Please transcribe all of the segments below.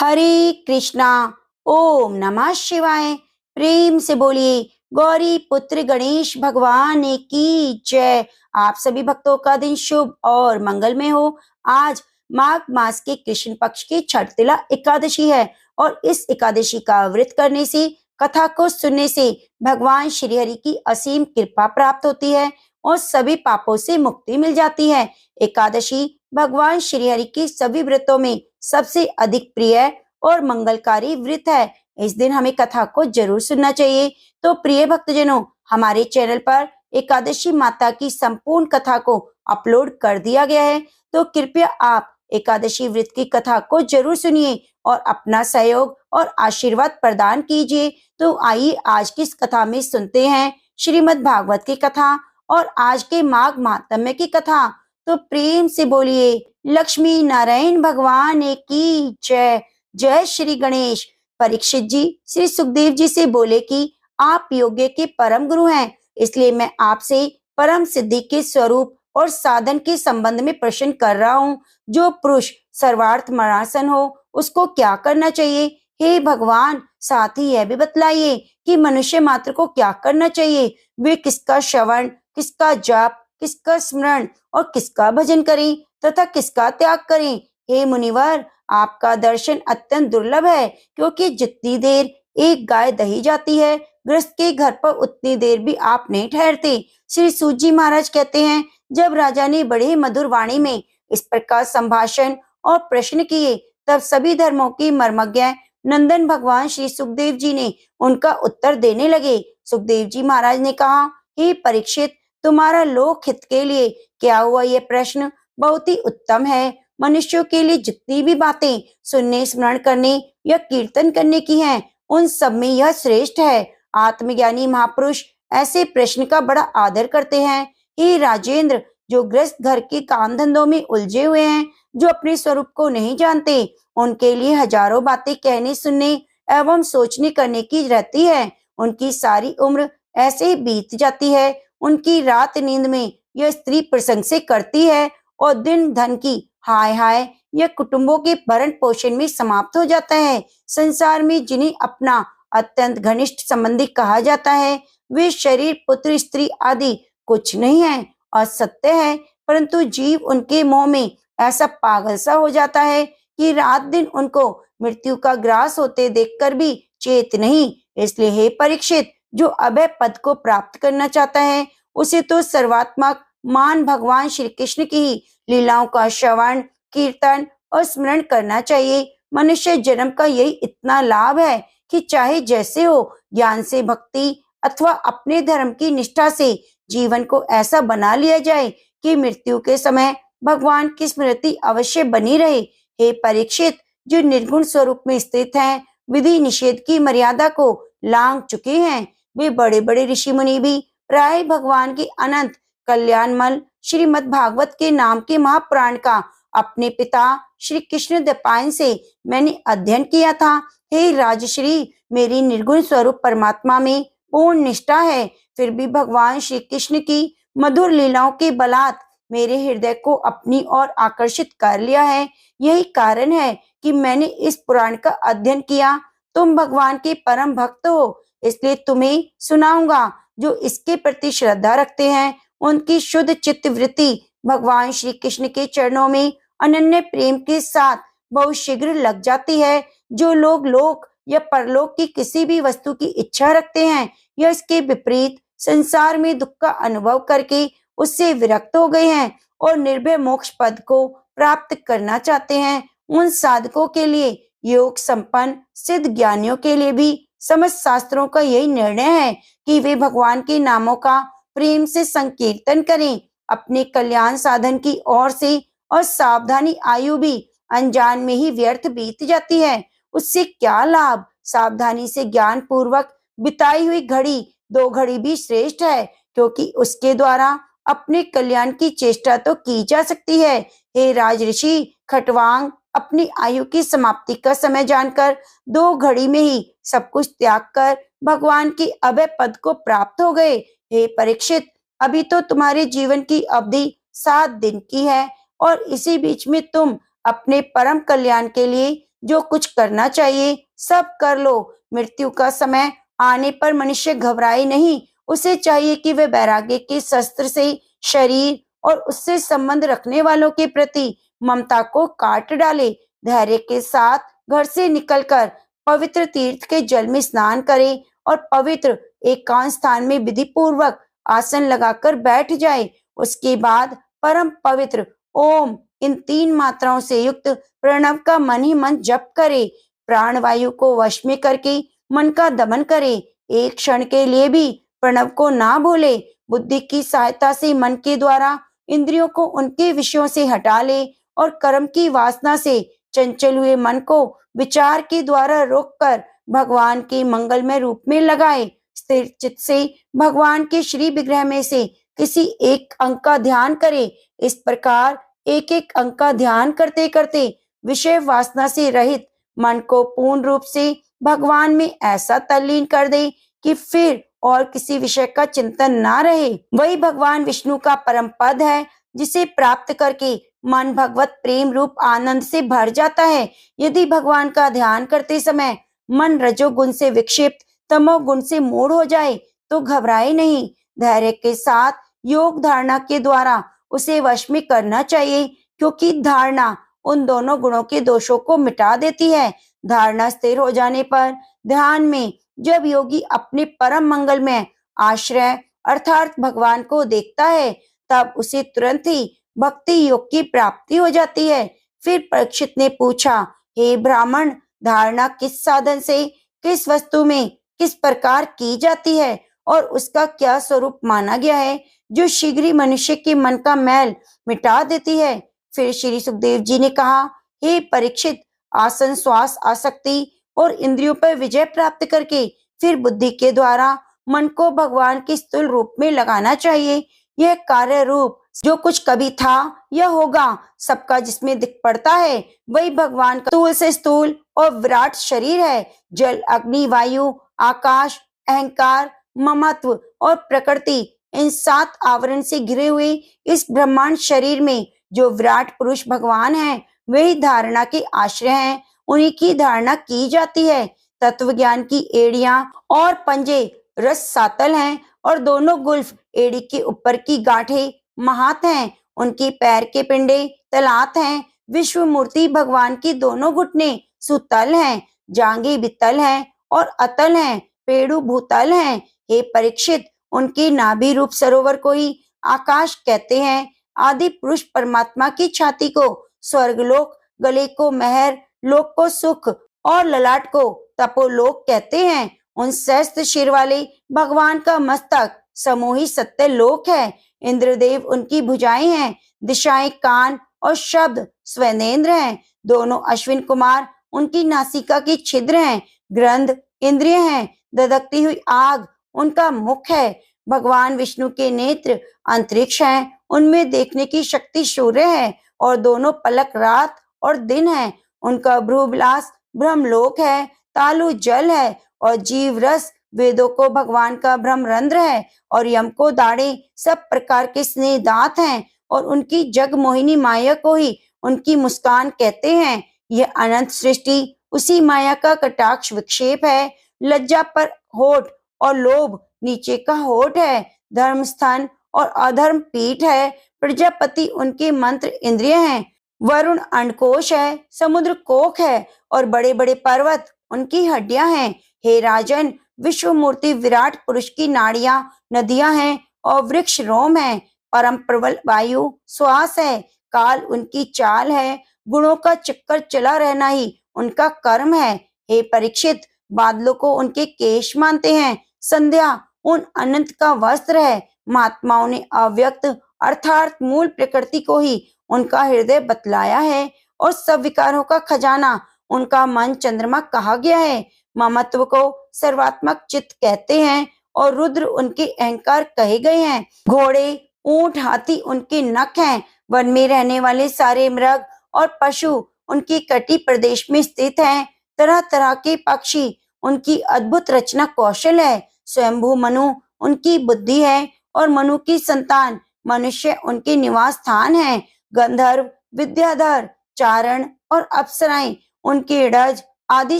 हरे कृष्णा। ओम नमः शिवाय। प्रेम से बोलिए गौरी पुत्र गणेश भगवान की जय। आप सभी भक्तों का दिन शुभ और मंगलमय हो। आज माघ मास के कृष्ण पक्ष की छठतिला एकादशी है और इस एकादशी का व्रत करने से, कथा को सुनने से भगवान श्री हरि की असीम कृपा प्राप्त होती है और सभी पापों से मुक्ति मिल जाती है। एकादशी भगवान श्री हरि की सभी व्रतों में सबसे अधिक प्रिय और मंगलकारी व्रत है। इस दिन हमें कथा को जरूर सुनना चाहिए। तो प्रिय भक्तजनों, हमारे चैनल पर एकादशी माता की संपूर्ण कथा को अपलोड कर दिया गया है, तो कृपया आप एकादशी व्रत की कथा को जरूर सुनिए और अपना सहयोग और आशीर्वाद प्रदान कीजिए। तो आइए आज की इस कथा में सुनते हैं श्रीमद् भागवत की कथा और आज के माघ महात्म्य की कथा। तो प्रेम से बोलिए लक्ष्मी नारायण भगवान की जय। जय श्री गणेश। परीक्षित जी श्री सुखदेव जी से बोले कि आप योग्य के परम गुरु हैं, इसलिए मैं आपसे परम सिद्धि के स्वरूप और साधन के संबंध में प्रश्न कर रहा हूँ। जो पुरुष सर्वार्थ मनासन हो उसको क्या करना चाहिए? हे भगवान, साथ ही यह भी बतलाइए कि मनुष्य मात्र को क्या करना चाहिए। वे किसका श्रवण, किसका जाप, किसका स्मरण और किसका भजन करें तथा किसका त्याग करें। हे मुनिवर, आपका दर्शन अत्यंत दुर्लभ है, क्योंकि जितनी देर एक गाय दही जाती है, गृहस्थ के घर पर उतनी देर भी आप नहीं ठहरते। श्री सूत जी महाराज कहते हैं, जब राजा ने बड़े मधुर वाणी में इस प्रकार संभाषण और प्रश्न किए, तब सभी धर्मों की मर्मज्ञ नंदन भगवान श्री सुखदेव जी ने उनका उत्तर देने लगे। सुखदेव जी महाराज ने कहा, हे परीक्षित, तुम्हारा लोक हित के लिए क्या हुआ यह प्रश्न बहुत ही उत्तम है। मनुष्यों के लिए जितनी भी बातें सुनने, स्मरण करने या कीर्तन करने की हैं, उन सब में यह श्रेष्ठ है। आत्मज्ञानी महापुरुष ऐसे प्रश्न का बड़ा आदर करते हैं। हे राजेंद्र, जो गृहस्थ घर के काम धंधों में उलझे हुए हैं, जो अपने स्वरूप को नहीं जानते, उनके लिए हजारों बातें कहने, सुनने एवं सोचने करने की रहती है। उनकी सारी उम्र ऐसे ही बीत जाती है। उनकी रात नींद में यह स्त्री प्रसंग से करती है और दिन धन की हाय हाय यह कुटुंबों के भरण पोषण में समाप्त हो जाता है। संसार में जिन्हें अपना अत्यंत घनिष्ठ संबंधी कहा जाता है, वे शरीर, पुत्र, स्त्री आदि कुछ नहीं है और सत्य है, परंतु जीव उनके मोह में ऐसा पागल सा हो जाता है कि रात दिन उनको मृत्यु का ग्रास होते देखकर भी चेत नहीं। इसलिए हे परीक्षित, जो अभय पद को प्राप्त करना चाहता है, उसे तो सर्वात्मक मान भगवान श्री कृष्ण की ही लीलाओं का श्रवण, कीर्तन और स्मरण करना चाहिए। मनुष्य जन्म का यही इतना लाभ है कि चाहे जैसे हो, ज्ञान से, भक्ति अथवा अपने धर्म की निष्ठा से जीवन को ऐसा बना लिया जाए कि मृत्यु के समय भगवान की स्मृति अवश्य बनी रहे। हे परीक्षित, जो निर्गुण स्वरूप में स्थित हैं, विधि निषेध की मर्यादा को लांघ चुके हैं, वे बड़े बड़े ऋषि मुनि भी प्राय भगवान की अनंत कल्याणमल श्रीमद् भागवत के नाम के महापुराण का अपने पिता श्री कृष्ण द्वैपायन से मैंने अध्ययन किया था। हे राजश्री, मेरी निर्गुण स्वरूप परमात्मा में पूर्ण निष्ठा है, फिर भी भगवान श्री कृष्ण की मधुर लीलाओं के बलात् मेरे हृदय को अपनी ओर आकर्षित कर लिया है। यही कारण है कि मैंने इस पुराण का अध्ययन किया। तुम भगवान के परम भक्त हो, इसलिए तुम्हें सुनाऊंगा। जो इसके प्रति श्रद्धा रखते हैं, उनकी शुद्ध चित्त वृत्ति भगवान श्री कृष्ण के चरणों में अनन्य प्रेम के साथ बहुत शीघ्र लग जाती है। जो लोग लोक या परलोक की किसी भी वस्तु की इच्छा रखते हैं या इसके विपरीत संसार में दुख का अनुभव करके उससे विरक्त हो गए हैं और निर्भय मोक्ष पद को प्राप्त करना चाहते हैं, उन साधकों के लिए, योग संपन्न सिद्ध ज्ञानियों के लिए भी समस्त शास्त्रों का यही निर्णय है कि वे भगवान के नामों का प्रेम से संकीर्तन करें। अपने कल्याण साधन की ओर से और सावधानी आयु भी अनजान में ही व्यर्थ बीत जाती है। उससे क्या लाभ? सावधानी से ज्ञान पूर्वक बिताई हुई घड़ी 2 घड़ी भी श्रेष्ठ है, क्योंकि उसके द्वारा अपने कल्याण की चेष्टा तो की जा सकती है। हे राजऋषि खटवांग, अपनी आयु की समाप्ति का समय जानकर 2 घड़ी में ही सब कुछ त्याग कर भगवान के अभय पद को प्राप्त हो गए। हे परीक्षित, अभी तो तुम्हारे जीवन की अवधि 7 दिन की है और इसी बीच में तुम अपने परम कल्याण के लिए जो कुछ करना चाहिए सब कर लो। मृत्यु का समय आने पर मनुष्य घबराए नहीं, उसे चाहिए कि वह वैराग्य के शस्त्र से शरीर और उससे संबंध रखने वालों के प्रति ममता को काट डाले। धैर्य के साथ घर से निकलकर पवित्र तीर्थ के जल में स्नान करे और पवित्र एकांत स्थान में विधि पूर्वक आसन लगाकर बैठ जाए। उसके बाद परम पवित्र ओम इन 3 मात्राओं से युक्त प्रणव का मन ही मन जप करे। प्राणवायु को वश में करके मन का दमन करे। एक क्षण के लिए भी प्रणव को ना भूले। बुद्धि की सहायता से मन के द्वारा इंद्रियों को उनके विषयों से हटा ले और कर्म की वासना से चंचल हुए मन को विचार के द्वारा रोककर भगवान के मंगलमय रूप में लगाए। स्थिर चित्त से भगवान के श्री विग्रह में से किसी एक अंक का ध्यान करे। इस प्रकार एक एक अंक का ध्यान करते करते विषय वासना से रहित मन को पूर्ण रूप से भगवान में ऐसा तल्लीन कर दे कि फिर और किसी विषय का चिंतन ना रहे। वही भगवान विष्णु का परम पद है, जिसे प्राप्त करके मन भगवत प्रेम रूप आनंद से भर जाता है। यदि भगवान का ध्यान करते समय मन रजोगुण से विक्षिप्त, तमोगुण से मूढ़ हो जाए तो घबराए नहीं। धैर्य के साथ योग धारणा के द्वारा उसे वश में करना चाहिए, क्योंकि धारणा उन दोनों गुणों के दोषों को मिटा देती है। धारणा स्थिर हो जाने पर ध्यान में जब योगी अपने परम मंगल में आश्रय अर्थात भगवान को देखता है, तब उसे तुरंत ही भक्ति योग की प्राप्ति हो जाती है। फिर परीक्षित ने पूछा, हे ब्राह्मण, धारणा किस साधन से, किस वस्तु में, किस प्रकार की जाती है और उसका क्या स्वरूप माना गया है, जो शीघ्र ही मनुष्य के मन का मैल मिटा देती है? फिर श्री सुखदेव जी ने कहा, हे परीक्षित, आसन, श्वास, आसक्ति और इंद्रियों पर विजय प्राप्त करके फिर बुद्धि के द्वारा मन को भगवान के स्थूल रूप में लगाना चाहिए। यह कार्य रूप जो कुछ कभी था या होगा, सबका जिसमें दिख पड़ता है, वही भगवान का स्थूल से स्थूल और विराट शरीर है। जल, अग्नि, वायु, आकाश, अहंकार, ममत्व और प्रकृति, इन 7 आवरण से घिरे हुए इस ब्रह्मांड शरीर में जो विराट पुरुष भगवान है, वही धारणा के आश्रय हैं। उन्हीं की धारणा की जाती है। तत्व ज्ञान की एड़ियां और पंजे रस सातल हैं और दोनों गुल्फ एड़ी के ऊपर की गांठें महात हैं। उनकी पैर के पिंडे तलात हैं। विश्व मूर्ति भगवान की दोनों घुटने सुतल हैं, जांघें वितल हैं और अतल हैं, पेड़ू भूतल हैं। हे परीक्षित, उनके नाभि रूप सरोवर को ही आकाश कहते हैं। आदि पुरुष परमात्मा की छाती को स्वर्गलोक, गले को महर, लोक को सुख और ललाट को तपोलोक कहते हैं। उन सहस्त्र शिर वाले भगवान का मस्तक समूही सत्य लोक है। इंद्रदेव उनकी भुजाएं हैं, दिशाएं कान और शब्द स्वेनेन्द्र हैं। दोनों अश्विन कुमार उनकी नासिका की छिद्र हैं। ग्रंथ इंद्रिय हैं, ददकती हुई आग उनका मुख है। भगवान विष्णु के नेत्र अंतरिक्ष हैं, उनमें देखने की शक्ति सूर्य है और दोनों पलक रात और दिन है। उनका भ्रूविलास ब्रह्मलोक है, तालु जल है और जीव रस वेदों को भगवान का ब्रह्म रंध्र है और यम को दाढ़े सब प्रकार के स्नेह दांत हैं और उनकी जग मोहिनी माया को ही उनकी मुस्कान कहते हैं। यह अनंत सृष्टि उसी माया का कटाक्ष विक्षेप है। लज्जा पर होठ और लोभ नीचे का होठ है। धर्म स्थान और अधर्म पीठ है। प्रजापति उनके मंत्र इंद्रिय हैं। वरुण अंडकोश है, समुद्र कोख है और बड़े बड़े पर्वत उनकी हड्डियां हैं। हे राजन, विश्व मूर्ति विराट पुरुष की नाड़ियां नदियां हैं और वृक्ष रोम है। परम प्रबल वायु श्वास है। काल उनकी चाल है। गुणों का चक्कर चला रहना ही उनका कर्म है। हे परीक्षित, बादलों को उनके केश मानते हैं। संध्या उन अनंत का वस्त्र है। महात्माओं ने अव्यक्त अर्थात मूल प्रकृति को ही उनका हृदय बतलाया है और सब विकारों का खजाना उनका मन चंद्रमा कहा गया है। ममत्व को सर्वात्मक चित्त कहते हैं और रुद्र उनके अहंकार कहे गए हैं। घोड़े, ऊंट, हाथी उनके नख हैं। वन में रहने वाले सारे मृग और पशु उनकी कटी प्रदेश में स्थित हैं। तरह तरह के पक्षी उनकी अद्भुत रचना कौशल है। स्वयंभू मनु उनकी बुद्धि है और मनु की संतान मनुष्य उनके निवास स्थान है। गंधर्व, विद्याधर, चारण और अप्सराएं उनके ड़ज आदि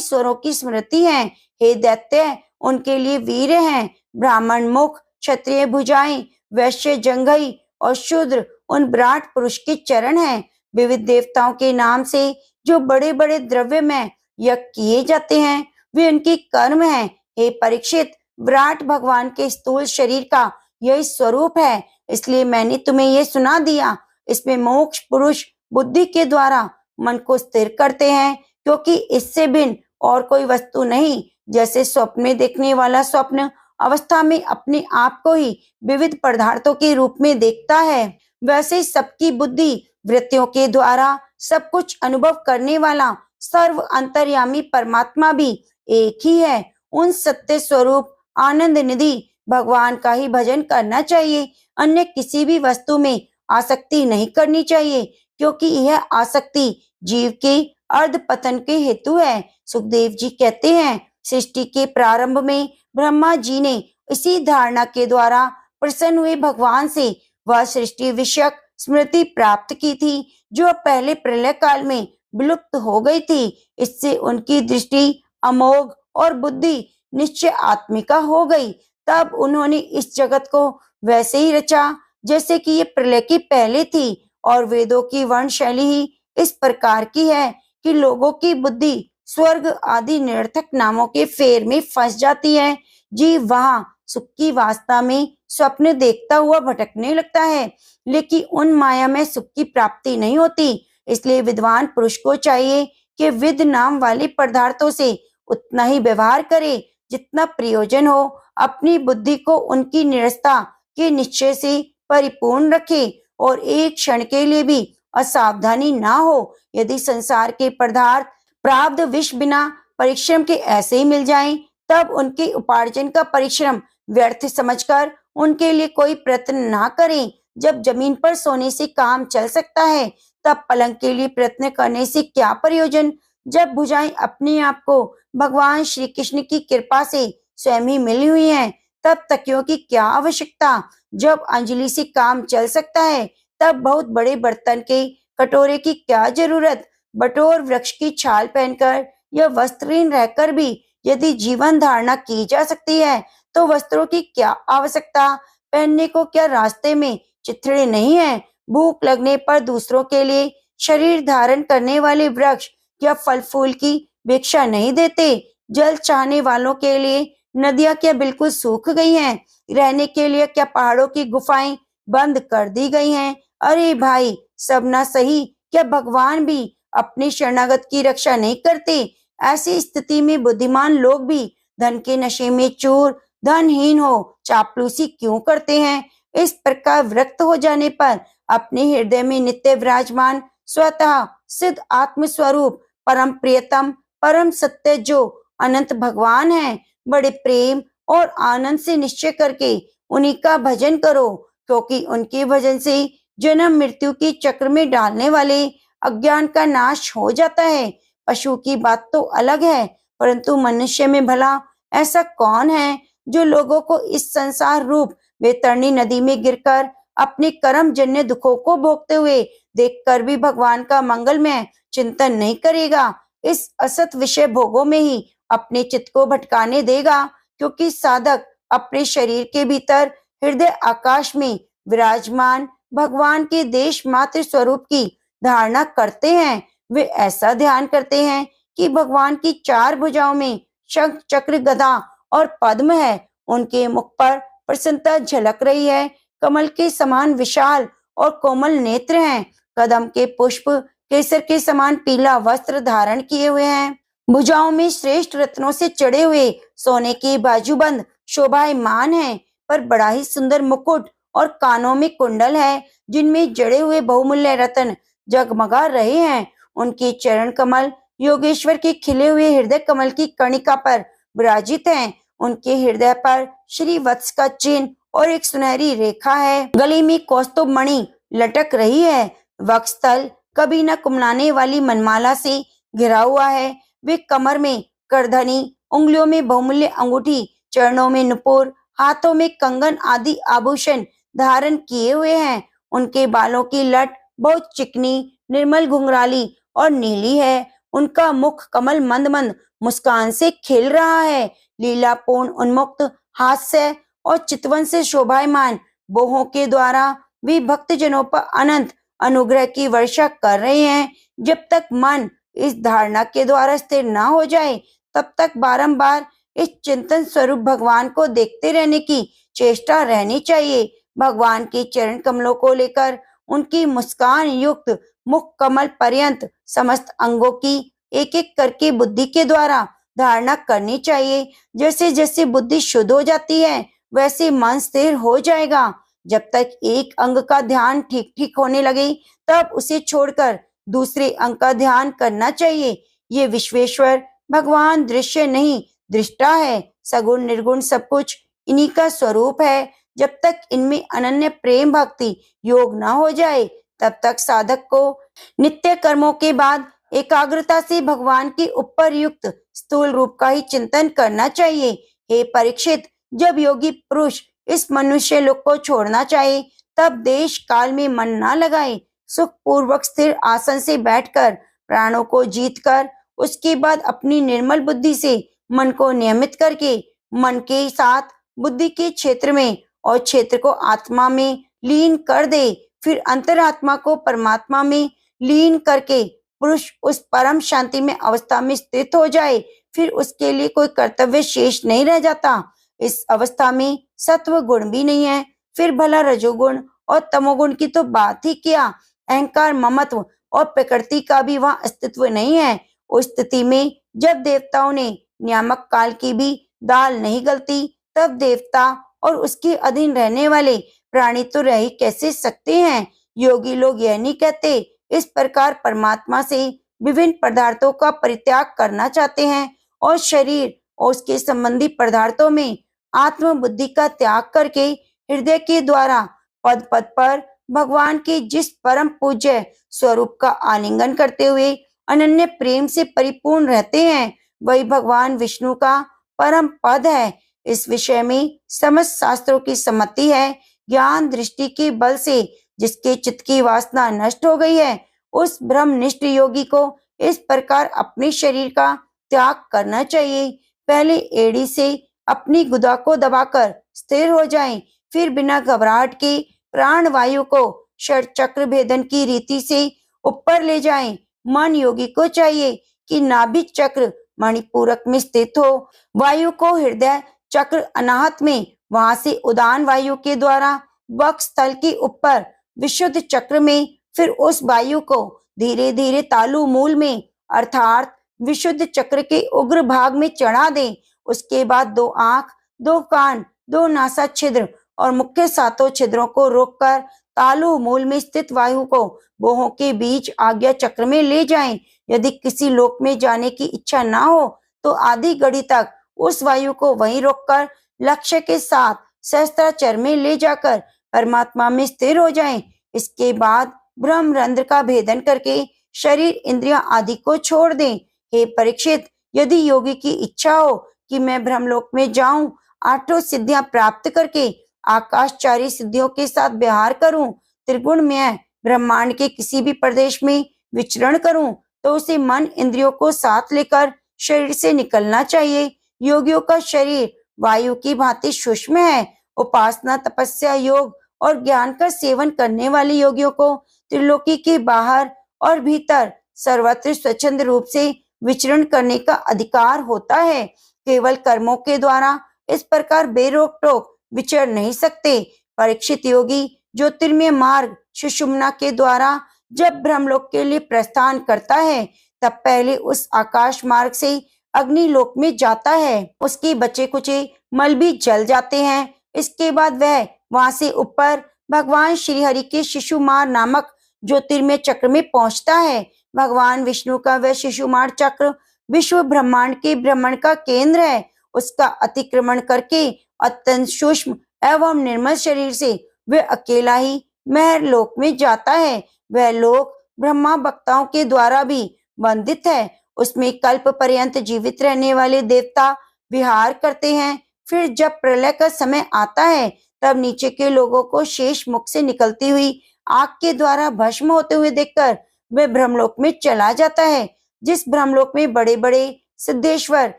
स्वरों की स्मृति है। हे दैत्य, उनके लिए वीर हैं। ब्राह्मण मुख, क्षत्रिय भुजाएं, वैश्य जंघई और शूद्र उन विराट पुरुष के चरण हैं। विविध देवताओं के नाम से जो बड़े बड़े द्रव्य में यज्ञ किए जाते हैं, वे उनके कर्म हैं। हे परीक्षित, विराट भगवान के स्थूल शरीर का यही स्वरूप है, इसलिए मैंने तुम्हें ये सुना दिया। इसमें मोक्ष पुरुष बुद्धि के द्वारा मन को स्थिर करते हैं, क्योंकि इससे भिन्न और कोई वस्तु नहीं। जैसे स्वप्न में देखने वाला स्वप्न अवस्था में अपने आप को ही विविध पदार्थों के रूप में देखता है, वैसे सबकी बुद्धि वृत्तियों के द्वारा सब कुछ अनुभव करने वाला सर्व अंतर्यामी परमात्मा भी एक ही है। उन सत्य स्वरूप आनंद निधि भगवान का ही भजन करना चाहिए। अन्य किसी भी वस्तु में आसक्ति नहीं करनी चाहिए, क्योंकि यह आसक्ति जीव के अर्ध पतन के हेतु है। सुखदेव जी कहते हैं, सृष्टि के प्रारंभ में ब्रह्मा जी ने इसी धारणा के द्वारा प्रसन्न हुए भगवान से वह सृष्टि विषयक स्मृति प्राप्त की थी, जो पहले प्रलय काल में विलुप्त हो गई थी। इससे उनकी दृष्टि अमोघ और बुद्धि निश्चय आत्मिका हो गई। तब उन्होंने इस जगत को वैसे ही रचा जैसे कि ये प्रलय की पहले थी, और वेदों की वर्ण शैली ही इस प्रकार की है कि लोगों की बुद्धि स्वर्ग आदि निरर्थक नामों के फेर में फंस जाती है। जीव वहां सुख की वास्ता में स्वप्न देखता हुआ भटकने लगता है, लेकिन उन माया में सुख की प्राप्ति नहीं होती। इसलिए विद्वान पुरुष को चाहिए कि विद नाम वाले पदार्थों से उतना ही व्यवहार करे जितना प्रयोजन हो। अपनी बुद्धि को उनकी निरस्ता के निश्चय से परिपूर्ण रखे और एक क्षण के लिए भी असावधानी ना हो। यदि संसार के पदार्थ प्रारब्ध विष बिना परिश्रम के ऐसे ही मिल जाएं, तब उनके उपार्जन का परिश्रम व्यर्थ समझकर उनके लिए कोई प्रयत्न ना करें। जब जमीन पर सोने से काम चल सकता है, तब पलंग के लिए प्रयत्न करने से क्या प्रयोजन। जब भुजाएं अपने आप को भगवान श्री कृष्ण की कृपा से स्वयं ही मिली हुई हैं, तब तकियों की क्या आवश्यकता। जब अंजलि से काम चल सकता है, तब बहुत बड़े बर्तन के कटोरे की क्या जरूरत। बटोर वृक्ष की छाल पहनकर या वस्त्रहीन रहकर भी यदि जीवन धारणा की जा सकती है, तो वस्त्रों की क्या आवश्यकता। पहनने को क्या रास्ते में चिथड़े नहीं है। भूख लगने पर दूसरों के लिए शरीर धारण करने वाले वृक्ष क्या फल फूल की भिक्षा नहीं देते। जल चाहने वालों के लिए नदियां क्या बिल्कुल सूख गई हैं। रहने के लिए क्या पहाड़ों की गुफाएं बंद कर दी गई हैं। अरे भाई, सब ना सही, क्या भगवान भी अपने शरणागत की रक्षा नहीं करते। ऐसी स्थिति में बुद्धिमान लोग भी धन के नशे में चूर, धनहीन हो चापलूसी क्यों करते हैं। इस प्रकार विरक्त हो जाने पर अपने हृदय में नित्य विराजमान स्वतः सिद्ध आत्म स्वरूप परम प्रियतम परम सत्य जो अनंत भगवान है, बड़े प्रेम और आनंद से निश्चय करके उन्हीं का भजन करो, क्योंकि उनके भजन से जन्म मृत्यु के चक्र में डालने वाले अज्ञान का नाश हो जाता है। पशु की बात तो अलग है, परंतु मनुष्य में भला ऐसा कौन है जो लोगों को इस संसार रूप वैतरणी नदी में गिरकर अपने कर्म जन्य दुखों को भोगते हुए देखकर भी भगवान का मंगलमय चिंतन नहीं करेगा। इस असत विषय भोगों में ही अपने चित्त को भटकाने देगा, क्योंकि साधक अपने शरीर के भीतर हृदय आकाश में विराजमान भगवान के देश मात्र स्वरूप की धारणा करते हैं। वे ऐसा ध्यान करते हैं कि भगवान की चार भुजाओं में शंख चक्र गदा और पद्म है। उनके मुख पर प्रसन्नता झलक रही है। कमल के समान विशाल और कोमल नेत्र हैं। कदम के पुष्प केसर के समान पीला वस्त्र धारण किए हुए हैं। भुजाओं में श्रेष्ठ रत्नों से चढ़े हुए सोने के बाजूबंद शोभायमान है, पर बड़ा ही सुंदर मुकुट और कानों में कुंडल है, जिनमें जड़े हुए बहुमूल्य रत्न जगमगा रहे हैं। उनके चरण कमल योगेश्वर के खिले हुए हृदय कमल की कर्णिका पर विराजित हैं। उनके हृदय पर श्री वत्स का चिन्ह और एक सुनहरी रेखा है। गले में कौस्तुभ मणि लटक रही है। वक्षस्थल कभी न कुमलाने वाली मनमाला से घिरा हुआ है। वे कमर में करधनी, उंगलियों में बहुमूल्य अंगूठी, चरणों में नुपुर, हाथों में कंगन आदि आभूषण धारण किए हुए हैं। उनके बालों की लट बहुत चिकनी, निर्मल, घुंघराली और नीली है। उनका मुख कमल मंद मंद मुस्कान से खिल रहा है। लीलापूर्ण उन्मुक्त हास्य और चितवन से शोभायमान बोहों के द्वारा वे भक्तजनों पर अनंत अनुग्रह की वर्षा कर रहे हैं। जब तक मन इस धारणा के द्वारा स्थिर न हो जाए, तब तक बारंबार इस चिंतन स्वरूप भगवान को देखते रहने की चेष्टा रहनी चाहिए। भगवान के चरण कमलों को लेकर उनकी मुस्कान युक्त मुख कमल पर्यंत समस्त अंगों की एक एक करके बुद्धि के द्वारा धारणा करनी चाहिए। जैसे जैसे बुद्धि शुद्ध हो जाती है, वैसे मन स्थिर हो जाएगा। जब तक एक अंग का ध्यान ठीक ठीक होने लगे, तब उसे छोड़कर दूसरे अंग का ध्यान करना चाहिए। ये विश्वेश्वर भगवान दृश्य नहीं, दृष्टा है। सगुण निर्गुण सब कुछ इन्हीं का स्वरूप है। जब तक इनमें अनन्य प्रेम भक्ति योग न हो जाए, तब तक साधक को नित्य कर्मों के बाद एकाग्रता से भगवान के ऊपर युक्त स्थूल रूप का ही चिंतन करना चाहिए। हे परीक्षित, जब योगी पुरुष इस मनुष्य लोक को छोड़ना चाहे, तब देश काल में मन न लगाए। सुख पूर्वक स्थिर आसन से बैठकर प्राणों को जीतकर उसके बाद अपनी निर्मल बुद्धि से मन को नियमित करके मन के साथ बुद्धि के क्षेत्र में और क्षेत्र को आत्मा में लीन कर दे। फिर अंतरात्मा को परमात्मा में लीन करके पुरुष उस परम शांति में अवस्था में स्थित हो जाए। फिर उसके लिए कोई कर्तव्य शेष नहीं रह जाता। इस अवस्था में सत्व गुण भी नहीं है, फिर भला रजोगुण और तमोगुण की तो बात ही क्या। अहंकार, ममत्व और प्रकृति का भी वहां अस्तित्व नहीं है। उस स्थिति में जब देवताओं ने नियामक काल की भी दाल नहीं गलती, तब देवता और उसके अधीन रहने वाले प्राणी तो रह ही कैसे सकते हैं। योगी लोग यह नहीं कहते, इस प्रकार परमात्मा से विभिन्न पदार्थों का परित्याग करना चाहते हैं और शरीर और उसके संबंधी पदार्थों में आत्म बुद्धि का त्याग करके हृदय के द्वारा पद पद पर भगवान के जिस परम पूज्य स्वरूप का आलिंगन करते हुए अनन्य प्रेम से परिपूर्ण रहते हैं, वही भगवान विष्णु का परम पद है। इस विषय में समस्त शास्त्रों की सम्मति है। ज्ञान दृष्टि के बल से जिसके चित्त की वासना नष्ट हो गई है, उस ब्रह्मनिष्ठ योगी को इस प्रकार अपने शरीर का त्याग करना चाहिए। पहले एड़ी से अपनी गुदा को दबाकर स्थिर हो जाएं, फिर बिना घबराहट के प्राण वायु को षट चक्र भेदन की रीति से ऊपर ले जाएं। मन योगी को चाहिए कि नाभिक चक्र मणिपूरक में स्थित हो, वायु को हृदय चक्र अनाहत में, वहां से उदान वायु के द्वारा वक्ष स्थल के ऊपर विशुद्ध चक्र में, फिर उस वायु को धीरे धीरे तालु मूल में अर्थात विशुद्ध चक्र के उग्र भाग में चढ़ा दें। उसके बाद दो आंख, दो कान, दो नासा छिद्र और मुख्य सातों छिद्रों को रोककर तालु मूल में स्थित वायु को बोहों के बीच आज्ञा चक्र में ले जाएं। यदि किसी लोक में जाने की इच्छा ना हो, तो आधी घड़ी तक उस वायु को वहीं रोककर लक्ष्य के साथ सहस्त्राचर में ले जाकर परमात्मा में स्थिर हो जाएं। इसके बाद ब्रह्म रंध्र का भेदन करके शरीर, इंद्रियां आदि को छोड़ दें। हे परीक्षित, यदि योगी की इच्छा हो कि मैं ब्रह्मलोक में जाऊं, आठों सिद्धियां प्राप्त करके आकाशचारी सिद्धियों के साथ विहार करूं, त्रिगुणमय ब्रह्मांड के किसी भी प्रदेश में विचरण करूं, तो उसे मन इंद्रियों को साथ लेकर शरीर से निकलना चाहिए। योगियों का शरीर वायु की भांति सूक्ष्म है। उपासना, तपस्या, योग और ज्ञान का सेवन करने वाले योगियों को त्रिलोकी के बाहर और भीतर सर्वत्र स्वच्छंद रूप से विचरण करने का अधिकार होता है। केवल कर्मों के द्वारा इस प्रकार बेरोक टोक विचर नहीं सकते। परीक्षित योगी ज्योतिर्मय मार्ग सुषुम्ना के द्वारा जब ब्रह्मलोक के लिए प्रस्थान करता है, तब पहले उस आकाश मार्ग से अग्निलोक में जाता है। उसके बचे कुचे मल भी जल जाते हैं। इसके बाद वह वहां से ऊपर भगवान श्री हरि के शिशुमार नामक ज्योतिर्मय चक्र में पहुंचता है। भगवान विष्णु का वह शिशुमार चक्र विश्व ब्रह्मांड के भ्रमण का केंद्र है। उसका अतिक्रमण करके अत्यंत सूक्ष्म एवं निर्मल शरीर से वह अकेला ही महर लोक में जाता है। वह लोक ब्रह्मा भक्ताओं के द्वारा भी वंदित है। उसमें कल्प पर्यंत जीवित रहने वाले देवता विहार करते हैं। फिर जब प्रलय का समय आता है, तब नीचे के लोगों को शेष मुख से निकलती हुई आग के द्वारा भस्म होते हुए देखकर वह ब्रह्मलोक में चला जाता है। जिस ब्रह्मलोक में बड़े बड़े सिद्धेश्वर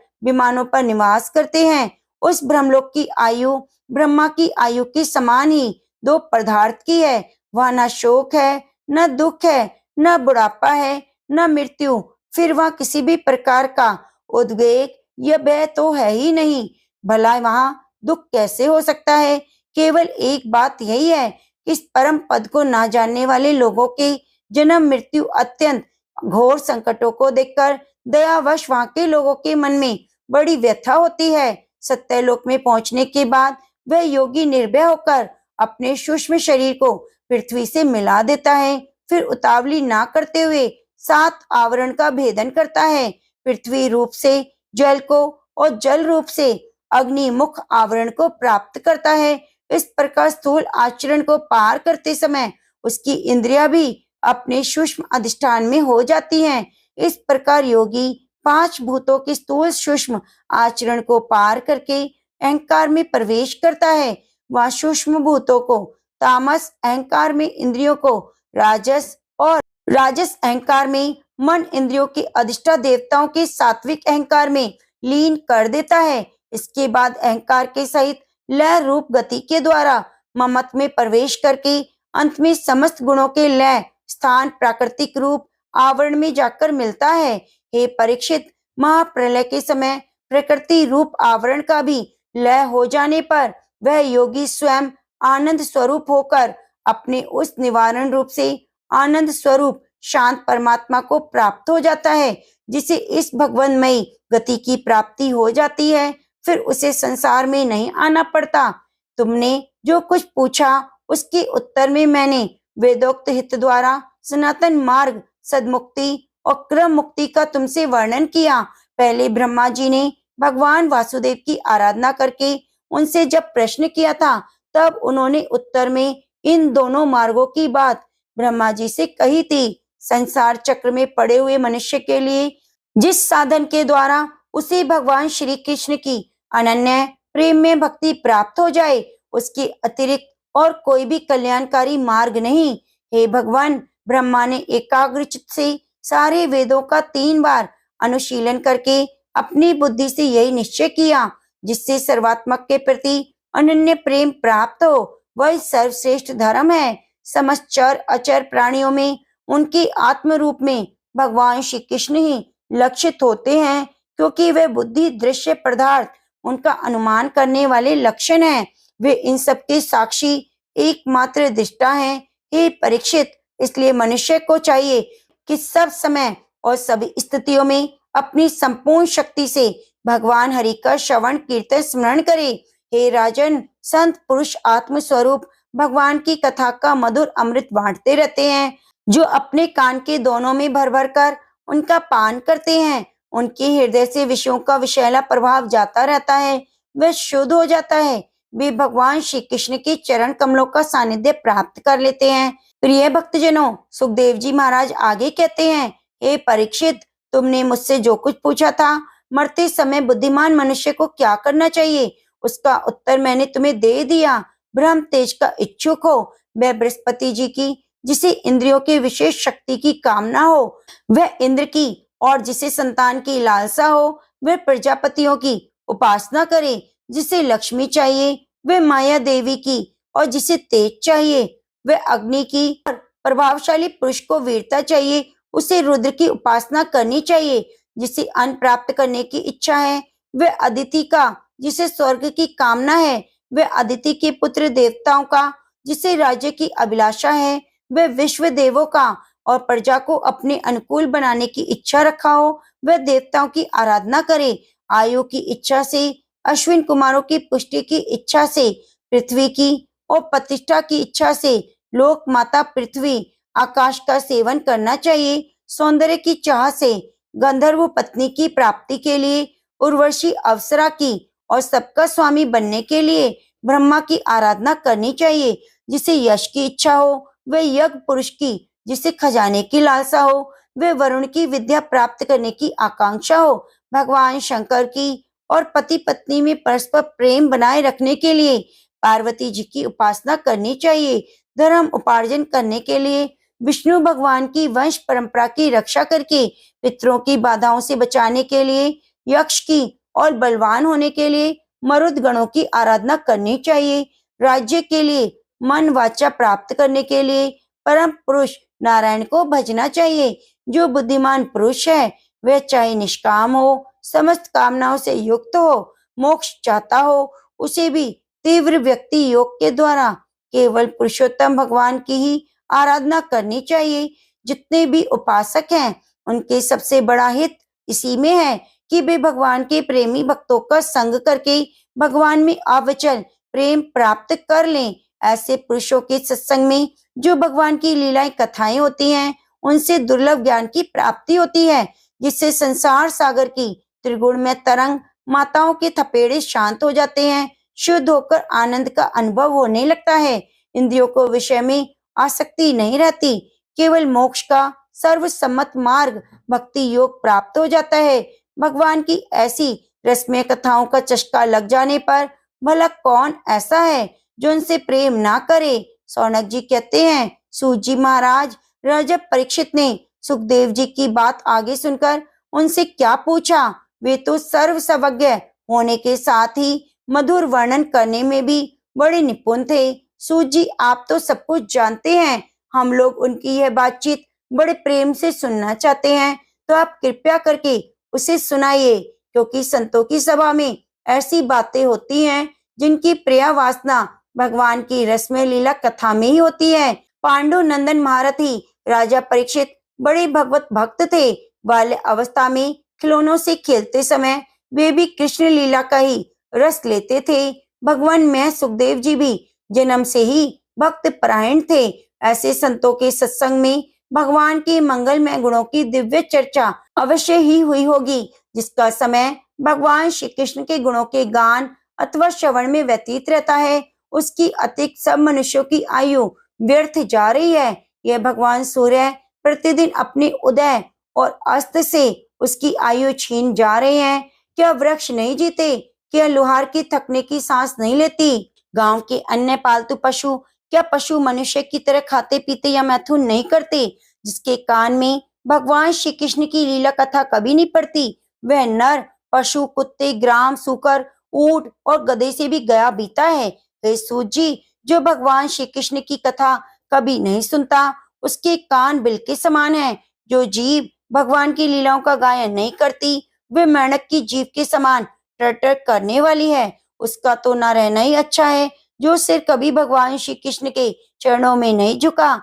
विमानों पर निवास करते हैं, उस ब्रह्मलोक की आयु ब्रह्मा की आयु के समान ही दो पदार्थ की है। वहाँ न शोक है, न दुख है, न बुढ़ापा है, न मृत्यु। फिर वहाँ किसी भी प्रकार का उद्वेग या भय तो है ही नहीं। भला वहाँ दुख कैसे हो सकता है? केवल एक बात यही है, इस परम पद को ना जानने वाले लोगों के जन्म मृत्यु अत्यंत घोर संकटों को देखकर दयावश वहाँ के लोगों के मन में बड़ी व्यथा होती है। सत्यलोक में पहुंचने के बाद वह योगी निर्भय होकर अपने सूक्ष्म शरीर को पृथ्वी से मिला देता है। फिर उतावली ना करते हुए 7 आवरण का भेदन करता है। पृथ्वी रूप से जल को और जल रूप से अग्नि मुख आवरण को प्राप्त करता है। इस प्रकार स्थूल आचरण को पार करते समय उसकी इंद्रियां भी अपने सूक्ष्म अधिष्ठान में हो जाती हैं। इस प्रकार योगी 5 भूतों के स्थूल सूक्ष्म आचरण को पार करके अहंकार में प्रवेश करता है। वह सूक्ष्म भूतों को तामस अहंकार में, इंद्रियों को राजस और राजस अहंकार में, मन इंद्रियों के अधिष्ठा देवताओं के सात्विक अहंकार में लीन कर देता है। इसके बाद अहंकार के सहित लय रूप गति के द्वारा ममत्व में प्रवेश करके अंत में समस्त गुणों के लय स्थान प्राकृतिक रूप आवरण में जाकर मिलता है। हे परीक्षित, महाप्रलय के समय प्रकृति रूप आवरण का भी लय हो जाने पर वह योगी स्वयं आनंद स्वरूप होकर अपने उस निवारण रूप से आनंद स्वरूप शांत परमात्मा को प्राप्त हो जाता है, जिसे इस भगवन्मयी गति की प्राप्ति हो जाती है। फिर उसे संसार में नहीं आना पड़ता। तुमने जो कुछ पूछा उसके उत्तर में मैंने वेदोक्त हित द्वारा सनातन मार्ग, सदमुक्ति और क्रम मुक्ति का तुमसे वर्णन किया। पहले ब्रह्मा जी ने भगवान वासुदेव की आराधना करके उनसे जब प्रश्न किया था, तब उन्होंने उत्तर में इन दोनों मार्गों की बात ब्रह्मा जी से कही थी। संसार चक्र में पड़े हुए मनुष्य के लिए जिस साधन के द्वारा उसे भगवान श्री कृष्ण की अनन्य प्रेम में भक्ति प्राप्त हो जाए, उसके अतिरिक्त और कोई भी कल्याणकारी मार्ग नहीं। हे भगवान, ब्रह्मा ने एकाग्रचित्त से सारे वेदों का 3 बार अनुशीलन करके अपनी बुद्धि से यही निश्चय किया, जिससे सर्वात्मक के प्रति अनन्य प्रेम प्राप्त हो, वह सर्वश्रेष्ठ धर्म है। समस्त चर अचर प्राणियों में उनके आत्म रूप में भगवान श्री कृष्ण ही लक्षित होते हैं, क्योंकि वे बुद्धि दृश्य पदार्थ उनका अनुमान करने वाले लक्षण हैं। वे इन सबके साक्षी एकमात्र दृष्टा हैं। हे परीक्षित, इसलिए मनुष्य को चाहिए कि सब समय और सभी स्थितियों में अपनी संपूर्ण शक्ति से भगवान हरि का श्रवण कीर्तन स्मरण करे। हे राजन, संत पुरुष आत्म स्वरूप भगवान की कथा का मधुर अमृत बांटते रहते हैं। जो अपने कान के दोनों में भर भर कर उनका पान करते हैं, उनके हृदय से विषयों का विषैला प्रभाव जाता रहता है, वह शुद्ध हो जाता है। वे भगवान श्री कृष्ण के चरण कमलों का सानिध्य प्राप्त कर लेते हैं। प्रिय भक्तजनों, सुखदेव जी महाराज आगे कहते हैं, हे परीक्षित, तुमने मुझसे जो कुछ पूछा था, मरते समय बुद्धिमान मनुष्य को क्या करना चाहिए, उसका उत्तर मैंने तुम्हें दे दिया। ब्रह्म तेज का इच्छुक हो, वह बृहस्पति जी की, जिसे इंद्रियों के विशेष शक्ति की कामना हो वह इंद्र की, और जिसे संतान की लालसा हो वह प्रजापतियों की उपासना करे। जिसे लक्ष्मी चाहिए वह माया देवी की, और जिसे तेज चाहिए वह अग्नि की, और प्रभावशाली पुरुष को वीरता चाहिए उसे रुद्र की उपासना करनी चाहिए। जिसे अन्न प्राप्त करने की इच्छा है वह अदिति का, जिसे स्वर्ग की कामना है वह अदिति के पुत्र देवताओं का, जिसे राज्य की अभिलाषा है वह विश्व देवों का, और प्रजा को अपने अनुकूल बनाने की इच्छा रखा हो वह देवताओं की आराधना करे। आयु की इच्छा से, अश्विन कुमारों की पुष्टि की इच्छा से, पृथ्वी की और प्रतिष्ठा की इच्छा से लोक माता पृथ्वी आकाश का सेवन करना चाहिए। सौंदर्य की चाह से गंधर्व पत्नी की प्राप्ति के लिए, उर्वशी अप्सरा की, और सबका स्वामी बनने के लिए ब्रह्मा की आराधना करनी चाहिए। जिसे यश की इच्छा हो वह यज्ञ पुरुष की, जिसे खजाने की लालसा हो वह वरुण की विद्या प्राप्त करने की आकांक्षा हो भगवान शंकर की, और पति पत्नी में परस्पर प्रेम बनाए रखने के लिए पार्वती जी की उपासना करनी चाहिए। धर्म उपार्जन करने के लिए विष्णु भगवान की वंश परंपरा की रक्षा करके पितरों की बाधाओं से बचाने के लिए यक्ष की और बलवान होने के लिए मरुद गणों की आराधना करनी चाहिए। राज्य के लिए मन वाचा प्राप्त करने के लिए परम पुरुष नारायण को भजना चाहिए। जो बुद्धिमान पुरुष है वह चाहे निष्काम हो, समस्त कामनाओं से युक्त हो, मोक्ष चाहता हो, उसे भी तीव्र व्यक्ति योग के द्वारा केवल पुरुषोत्तम भगवान की ही आराधना करनी चाहिए। जितने भी उपासक हैं उनके सबसे बड़ा हित इसी में है कि वे भगवान के प्रेमी भक्तों का संग करके भगवान में अविचल प्रेम प्राप्त कर लें। ऐसे पुरुषों के सत्संग में जो भगवान की लीलाएं कथाएं होती हैं उनसे दुर्लभ ज्ञान की प्राप्ति होती है, जिससे संसार सागर की त्रिगुण में तरंग माताओं के थपेड़े शांत हो जाते हैं, शुद्ध होकर आनंद का अनुभव होने लगता है। इंद्रियों को विषय में आसक्ति नहीं रहती, केवल मोक्ष का सर्वसम्मत मार्ग भक्ति योग प्राप्त हो जाता है। भगवान की ऐसी रसमय कथाओं का चस्का लग जाने पर भला कौन ऐसा है जो उनसे प्रेम ना करे। सौनक जी कहते हैं, सूत जी महाराज, राजा परीक्षित ने सुखदेव जी की बात आगे सुनकर उनसे क्या पूछा। वे तो सर्व सर्वज्ञ होने के साथ ही मधुर वर्णन करने में भी बड़े निपुण थे। सूत जी, आप तो सब कुछ जानते हैं, हम लोग उनकी यह बातचीत बड़े प्रेम से सुनना चाहते हैं, तो आप कृपया करके उसे सुनाइए, क्योंकि संतों की सभा में ऐसी बातें होती हैं जिनकी प्रिया वासना भगवान की रसमय लीला कथा में ही होती है। पांडु नंदन महारथी राजा परीक्षित बड़े भगवत भक्त थे। बाल्य अवस्था में खिलौनों से खेलते समय वे भी कृष्ण लीला का ही रस लेते थे। भगवान में सुखदेव जी भी जन्म से ही भक्त परायण थे। ऐसे संतों के सत्संग में भगवान के मंगलमय गुणों की दिव्य चर्चा अवश्य ही हुई होगी, जिसका समय भगवान श्री कृष्ण के गुणों के गान अथवा श्रवण में व्यतीत रहता है, उसकी अतिरिक्त सब मनुष्यों की आयु व्यर्थ जा रही है। यह भगवान सूर्य प्रतिदिन अपने उदय और अस्त से उसकी आयु छीन जा रहे हैं। क्या वृक्ष नहीं जीते? क्या लोहार की थकने की सांस नहीं लेती? गांव के अन्य पालतू पशु, क्या पशु मनुष्य की तरह खाते पीते या मैथुन नहीं करते? जिसके कान में भगवान श्री कृष्ण की लीला कथा कभी नहीं पड़ती, वह नर पशु, कुत्ते, ग्राम, सूकर, ऊंट और गधे से भी गया बीता है। हे सूत जी, जो भगवान श्री कृष्ण की कथा कभी नहीं सुनता, उसके कान बिल के समान है। जो जीव भगवान की लीलाओं का गायन नहीं करती, वे मेंढक की जीभ के समान टर करने वाली है। उसका तो ना रहना ही अच्छा है, जो सिर कभी भगवान श्री कृष्ण के चरणों में नहीं झुका।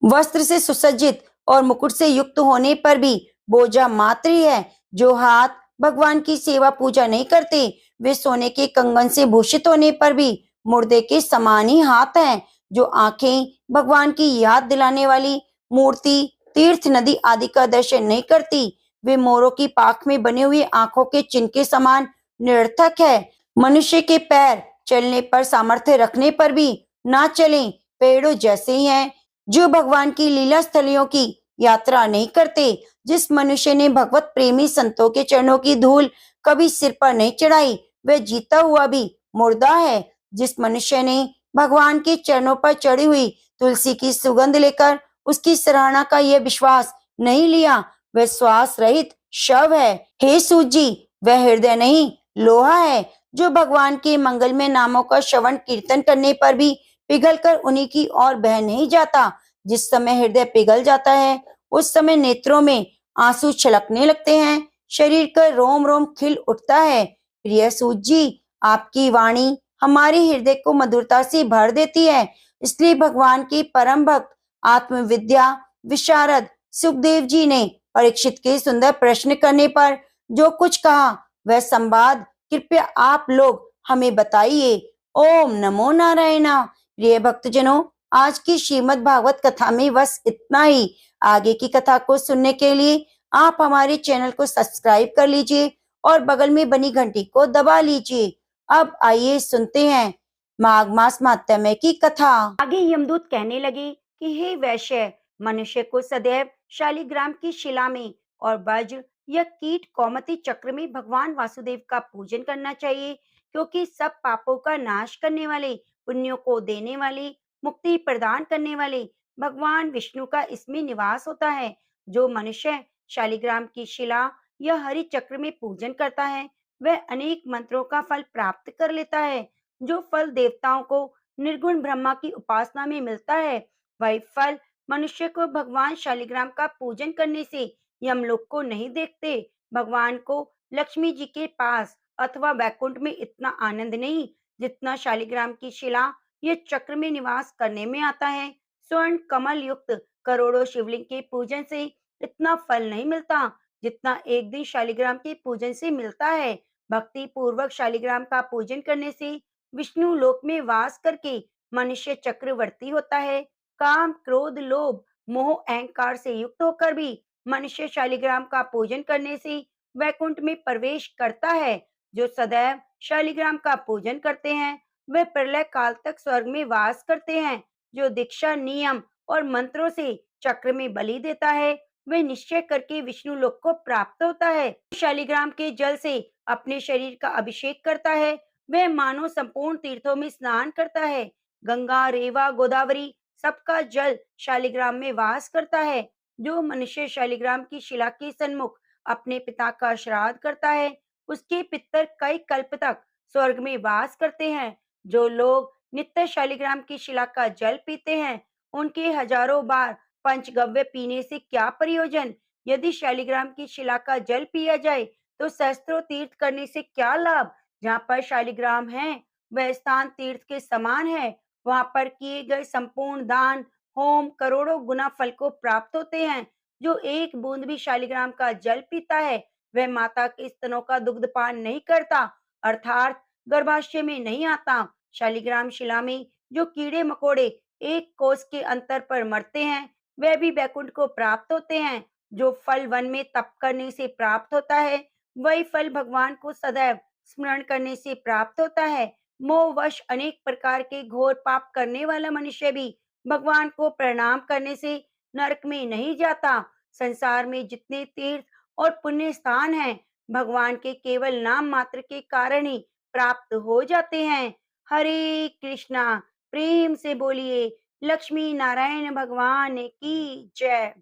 वस्त्र से सुसज्जित और मुकुट से युक्त होने पर भी बोझा मात्र ही है। जो हाथ भगवान की सेवा पूजा नहीं करते, वे सोने के कंगन से भूषित होने पर भी मुर्दे के समान ही हाथ हैं। जो आंखें भगवान की याद दिलाने वाली मूर्ति, तीर्थ, नदी आदि का दर्शन नहीं करती, वे मोरों की पाख में बने हुए आंखों के चिन्ह के समान निरर्थक है। मनुष्य के पैर चलने पर सामर्थ्य रखने पर भी ना चलें, पेड़ों जैसे ही हैं। जो भगवान की लीला स्थलियों की यात्रा नहीं करते, जिस मनुष्य ने भगवत प्रेमी संतों के चरणों की धूल कभी सिर पर नहीं चढ़ाई, वह जीता हुआ भी मुर्दा है। जिस मनुष्य ने भगवान के चरणों पर चढ़ी हुई तुलसी की सुगंध लेकर उसकी सराहना का यह विश्वास नहीं लिया, वह श्वास रहित शव है। हे सूत जी, वह हृदय नहीं लोहा है। जो भगवान के मंगलमय नामों का श्रवण कीर्तन करने पर भी पिघलकर उन्हीं की ओर बह नहीं जाता। जिस समय हृदय पिघल जाता है, उस समय नेत्रों में आंसू छलकने लगते हैं, शरीर का रोम रोम खिल उठता है। प्रिय सूत जी, आपकी वाणी हमारे हृदय को मधुरता से भर देती है। इसलिए भगवान के परम भक्त आत्मविद्या विशारद सुखदेव जी ने परीक्षित के सुंदर प्रश्न करने पर जो कुछ कहा, वह संवाद कृपया आप लोग हमें बताइए। ओम नमो नारायणा। प्रिय भक्तजनों, आज की श्रीमद् भागवत कथा में बस इतना ही। आगे की कथा को सुनने के लिए आप हमारे चैनल को सब्सक्राइब कर लीजिए और बगल में बनी घंटी को दबा लीजिए। अब आइए सुनते हैं माघ मास महात्म्य की कथा। आगे यमदूत कहने लगे कि हे वैश्य, मनुष्य को सदैव शालिग्राम की शिला में और वज्र या कीट कौमती चक्र में भगवान वासुदेव का पूजन करना चाहिए, क्योंकि सब पापों का नाश करने वाले, पुण्यों को देने वाले, मुक्ति प्रदान करने वाले भगवान विष्णु का इसमें निवास होता है। जो मनुष्य शालिग्राम की शिला या हरि चक्र में पूजन करता है, वह अनेक मंत्रों का फल प्राप्त कर लेता है। जो फल देवताओं को निर्गुण ब्रह्मा की उपासना में मिलता है, वही फल मनुष्य को भगवान शालिग्राम का पूजन करने से यमलोक को नहीं देखते। भगवान को लक्ष्मी जी के पास अथवा वैकुंठ में इतना आनंद नहीं, जितना शालिग्राम की शिला ये चक्र में निवास करने में आता है। स्वर्ण कमल युक्त करोड़ों शिवलिंग के पूजन से इतना फल नहीं मिलता, जितना एक दिन शालिग्राम के पूजन से मिलता है। भक्ति पूर्वक शालिग्राम का पूजन करने से विष्णु लोक में वास करके मनुष्य चक्रवर्ती होता है। काम, क्रोध, लोभ, मोह, अहंकार से युक्त होकर भी मनुष्य शालिग्राम का पूजन करने से वैकुंठ में प्रवेश करता है। जो सदैव शालिग्राम का पूजन करते हैं, वे प्रलय काल तक स्वर्ग में वास करते हैं। जो दीक्षा, नियम और मंत्रों से चक्र में बलि देता है, वे निश्चय करके विष्णु लोक को प्राप्त होता है। शालिग्राम के जल से अपने शरीर का अभिषेक करता है, वह मानो संपूर्ण तीर्थों में स्नान करता है। गंगा, रेवा, गोदावरी सबका जल शालिग्राम में वास करता है। जो मनुष्य शालिग्राम की शिला के सन्मुख अपने पिता का श्राद्ध करता है, उसके पितर कई कल्प तक स्वर्ग में वास करते हैं। जो लोग नित्य शालिग्राम की शिला का जल पीते हैं, उनके हजारों बार पंचगव्य पीने से क्या प्रयोजन। यदि शालिग्राम की शिला का जल पिया जाए, तो सहस्त्रों तीर्थ करने से क्या लाभ। जहाँ पर शालिग्राम है, वह स्थान तीर्थ के समान है। वहां पर किए गए संपूर्ण दान, होम करोड़ों गुना फल को प्राप्त होते हैं। जो एक बूंद भी शालिग्राम का जल पीता है, वह माता के स्तनों का दुग्धपान नहीं करता, अर्थात गर्भाशय में नहीं आता। शालिग्राम शिला में जो कीड़े मकोड़े एक कोस के अंतर पर मरते हैं, वह भी वैकुंठ को प्राप्त होते हैं। जो फल वन में तप करने से प्राप्त होता है, वही फल भगवान को सदैव स्मरण करने से प्राप्त होता है। मोहवश अनेक प्रकार के घोर पाप करने वाला मनुष्य भी भगवान को प्रणाम करने से नरक में नहीं जाता। संसार में जितने तीर्थ और पुण्य स्थान हैं, भगवान के केवल नाम मात्र के कारण ही प्राप्त हो जाते हैं। हरे कृष्णा। प्रेम से बोलिए लक्ष्मी नारायण भगवान की जय।